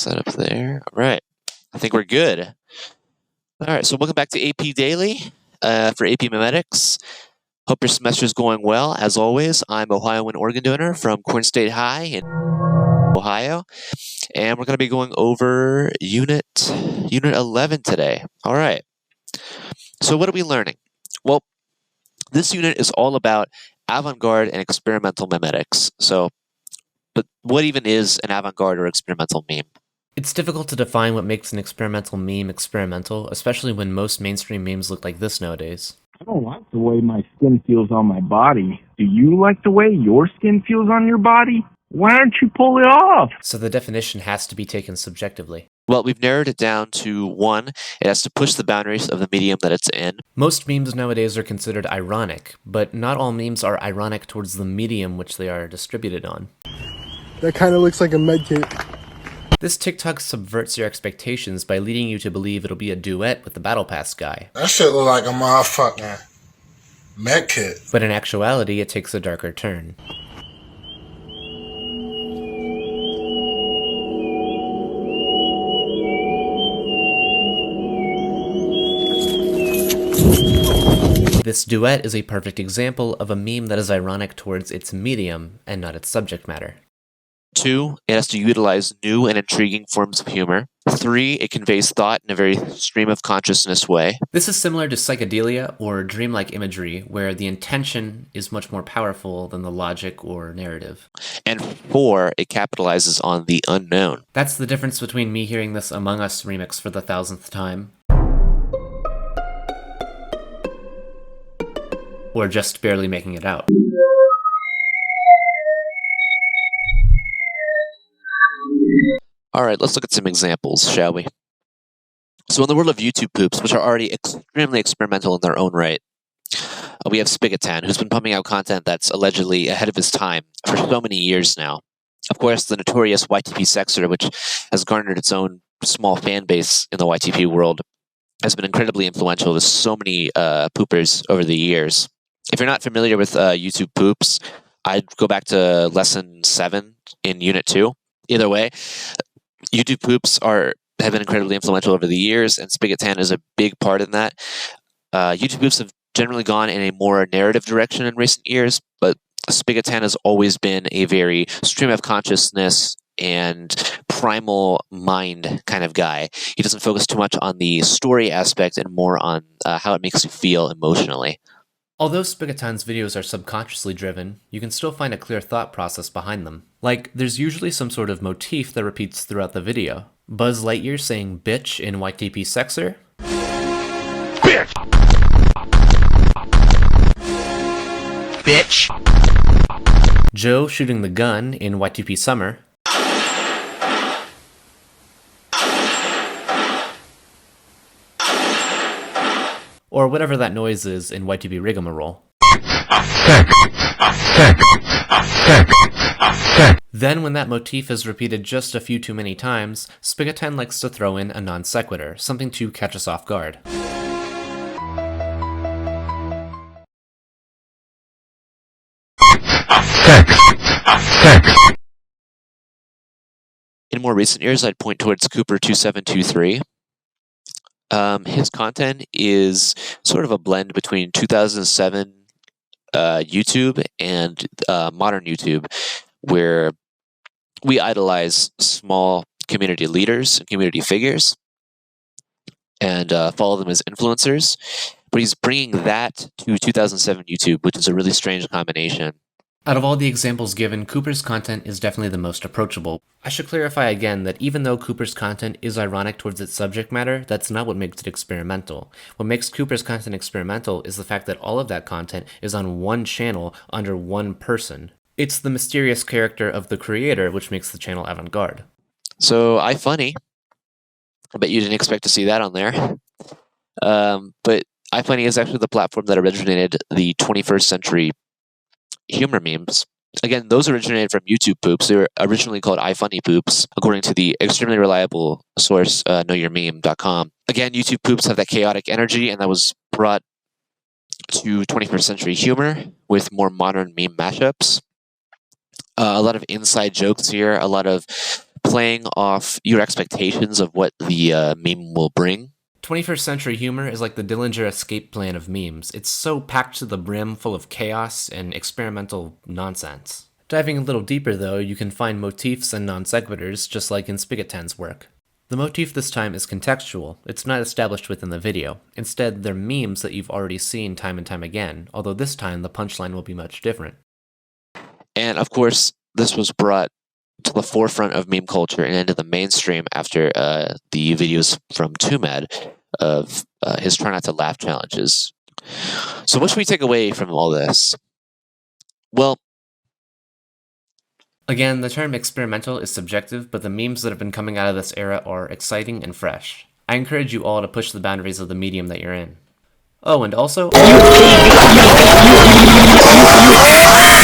that up there. All right. I think we're good. All right, so welcome back to AP Daily for AP Memetics. Hope your semester is going well. As always, I'm Ohioan organ donor from Corn State High in Ohio, and we're going to be going over Unit 11 today. All right. So what are we learning? Well, this unit is all about avant-garde and experimental memetics. But what even is an avant-garde or experimental meme? It's difficult to define what makes an experimental meme experimental, especially when most mainstream memes look like this nowadays. I don't like the way my skin feels on my body. Do you like the way your skin feels on your body? Why don't you pull it off? So the definition has to be taken subjectively. Well, we've narrowed it down to one. It has to push the boundaries of the medium that it's in. Most memes nowadays are considered ironic, but not all memes are ironic towards the medium which they are distributed on. That kind of looks like a med kit. This TikTok subverts your expectations by leading you to believe it'll be a duet with the Battle Pass guy. That shit look like a motherfucking med kit. But in actuality, it takes a darker turn. This duet is a perfect example of a meme that is ironic towards its medium and not its subject matter. 2, it has to utilize new and intriguing forms of humor. 3, it conveys thought in a very stream of consciousness way. This is similar to psychedelia or dreamlike imagery, where the intention is much more powerful than the logic or narrative. And 4, it capitalizes on the unknown. That's the difference between me hearing this Among Us remix for the 1000th time, or just barely making it out. All right, let's look at some examples, shall we? So in the world of YouTube poops, which are already extremely experimental in their own right, we have Spigotan, who's been pumping out content that's allegedly ahead of his time for so many years now. Of course, the notorious YTP Sexer, which has garnered its own small fan base in the YTP world, has been incredibly influential to so many poopers over the years. If you're not familiar with YouTube poops, I'd go back to lesson 7 in Unit 2. Either way, YouTube poops have been incredibly influential over the years, and Spigotan is a big part in that. YouTube poops have generally gone in a more narrative direction in recent years, but Spigotan has always been a very stream of consciousness and primal mind kind of guy. He doesn't focus too much on the story aspect and more on how it makes you feel emotionally. Although Spigotan's videos are subconsciously driven, you can still find a clear thought process behind them. Like, there's usually some sort of motif that repeats throughout the video. Buzz Lightyear saying bitch in YTP Sexer. Bitch! Bitch! Joe shooting the gun in YTP Summer. Or whatever that noise is in YTP Rigmarole. Then when that motif is repeated just a few too many times, Spigotan likes to throw in a non sequitur, something to catch us off guard. In more recent years, I'd point towards Cooper2723. His content is sort of a blend between 2007 YouTube and modern YouTube, where we idolize small community leaders and community figures and follow them as influencers. But he's bringing that to 2007 YouTube, which is a really strange combination. Out of all the examples given, Cooper's content is definitely the most approachable. I should clarify again that even though Cooper's content is ironic towards its subject matter, that's not what makes it experimental. What makes Cooper's content experimental is the fact that all of that content is on one channel under one person. It's the mysterious character of the creator which makes the channel avant-garde. So, iFunny. I bet you didn't expect to see that on there. But iFunny is actually the platform that originated the 21st century humor memes. Again, those originated from YouTube poops. They were originally called iFunny poops, according to the extremely reliable source, knowyourmeme.com. Again, YouTube poops have that chaotic energy, and that was brought to 21st century humor with more modern meme mashups. A lot of inside jokes here, a lot of playing off your expectations of what the meme will bring. 21st century humor is like the Dillinger escape plan of memes. It's so packed to the brim, full of chaos and experimental nonsense. Diving a little deeper though, you can find motifs and non sequiturs, just like in Spigotan's work. The motif this time is contextual. It's not established within the video. Instead, they're memes that you've already seen time and time again, although this time the punchline will be much different. And of course, this was brought to the forefront of meme culture and into the mainstream after the videos from Tumad of his try not to laugh challenges. So what should we take away from all this? Well, again, the term experimental is subjective, but the memes that have been coming out of this era are exciting and fresh. I encourage you all to push the boundaries of the medium that you're in. Oh, and also...